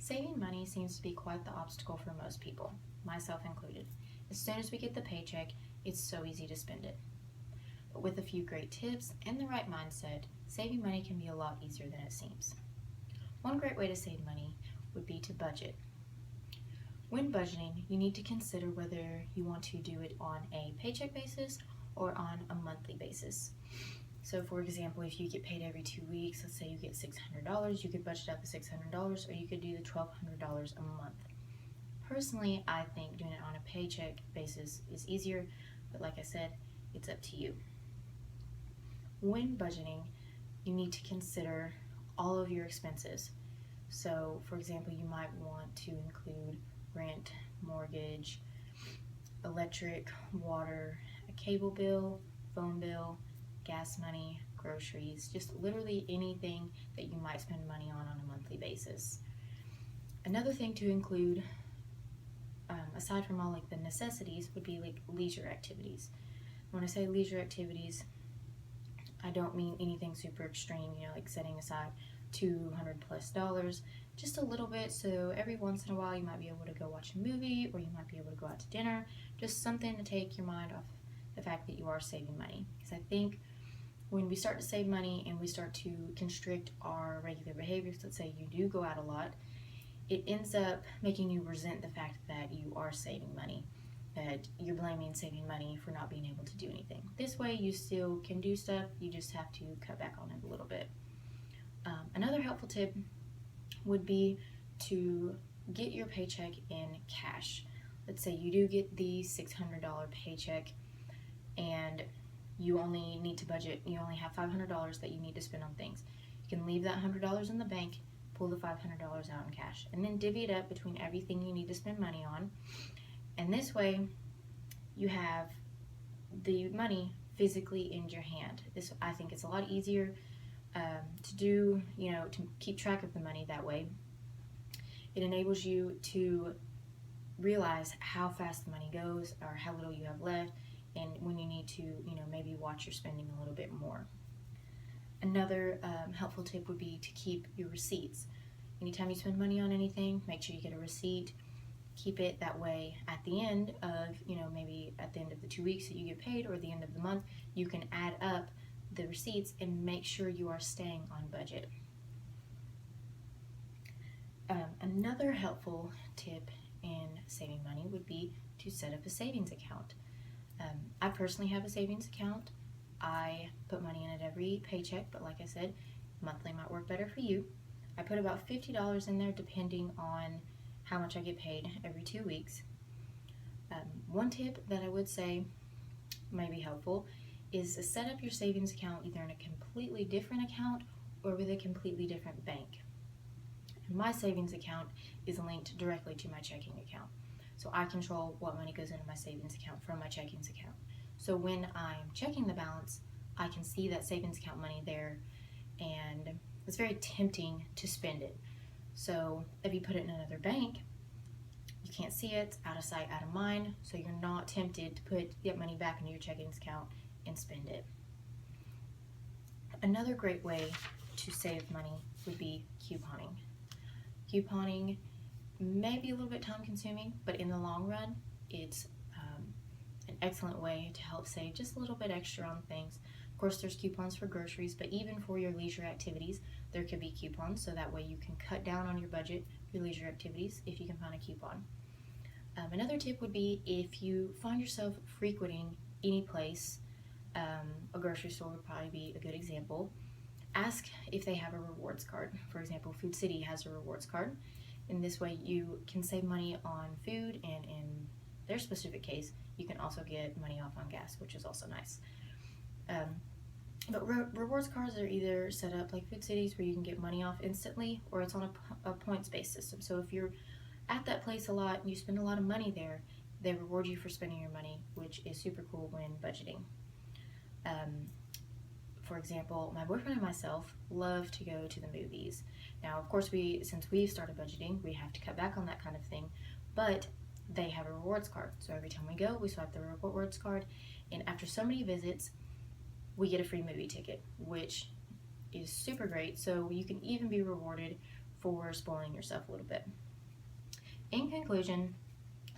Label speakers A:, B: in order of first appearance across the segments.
A: Saving money seems to be quite the obstacle for most people, myself included. As soon as we get the paycheck, it's so easy to spend it. But with a few great tips and the right mindset, saving money can be a lot easier than it seems. One great way to save money would be to budget. When budgeting, you need to consider whether you want to do it on a paycheck basis or on a monthly basis. So for example, if you get paid every 2 weeks, let's say you get $600, you could budget out the $600, or you could do the $1,200 a month. Personally, I think doing it on a paycheck basis is easier, but like I said, it's up to you. When budgeting, you need to consider all of your expenses. So for example, you might want to include rent, mortgage, electric, water, a cable bill, phone bill, gas money, groceries, just literally anything that you might spend money on a monthly basis. Another thing to include, aside from all like the necessities, would be like leisure activities. When I say leisure activities, I don't mean anything super extreme, like setting aside $200+ just a little bit, so every once in a while you might be able to go watch a movie, or you might be able to go out to dinner, just something to take your mind off the fact that you are saving money. Because I think when we start to save money and we start to constrict our regular behaviors, let's say you do go out a lot, it ends up making you resent the fact that you are saving money, that you're blaming saving money for not being able to do anything. This way you still can do stuff, you just have to cut back on it a little bit. Another helpful tip would be to get your paycheck in cash. Let's say you do get the $600 paycheck and you only need to budget, you only have $500 that you need to spend on things. You can leave that $100 in the bank, pull the $500 out in cash, and then divvy it up between everything you need to spend money on. And this way, you have the money physically in your hand. I think it's a lot easier to do, to keep track of the money that way. It enables you to realize how fast the money goes or how little you have left, and when you need to, maybe watch your spending a little bit more. Another helpful tip would be to keep your receipts. Anytime you spend money on anything, make sure you get a receipt. Keep it that way at the end of, maybe at the end of the 2 weeks that you get paid, or at the end of the month, you can add up the receipts and make sure you are staying on budget. Another helpful tip in saving money would be to set up a savings account. I personally have a savings account. I put money in it every paycheck, but like I said, monthly might work better for you. I put about $50 in there depending on how much I get paid every 2 weeks. One tip that I would say may be helpful is to set up your savings account either in a completely different account or with a completely different bank. And my savings account is linked directly to my checking account. So I control what money goes into my savings account from my checking account. So when I'm checking the balance, I can see that savings account money there, and it's very tempting to spend it. So if you put it in another bank, you can't see it, out of sight, out of mind, so you're not tempted to put that money back into your checking account and spend it. Another great way to save money would be couponing. Couponing may be a little bit time consuming, but in the long run, it's an excellent way to help save just a little bit extra on things. Of course, there's coupons for groceries, but even for your leisure activities, there could be coupons, so that way you can cut down on your budget for leisure activities if you can find a coupon. Another tip would be if you find yourself frequenting any place, a grocery store would probably be a good example. Ask if they have a rewards card. For example, Food City has a rewards card. In this way, you can save money on food, and in their specific case, you can also get money off on gas, which is also nice. But rewards cards are either set up like Food Cities where you can get money off instantly, or it's on a points-based system. So if you're at that place a lot and you spend a lot of money there, they reward you for spending your money, which is super cool when budgeting. For example, my boyfriend and myself love to go to the movies. Now, of course, since we've started budgeting, we have to cut back on that kind of thing, but they have a rewards card. So every time we go, we swipe the rewards card, and after so many visits, we get a free movie ticket, which is super great. So you can even be rewarded for spoiling yourself a little bit. In conclusion,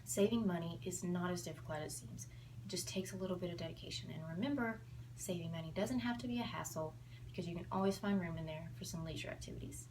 A: saving money is not as difficult as it seems. It just takes a little bit of dedication. And remember, saving money doesn't have to be a hassle because you can always find room in there for some leisure activities.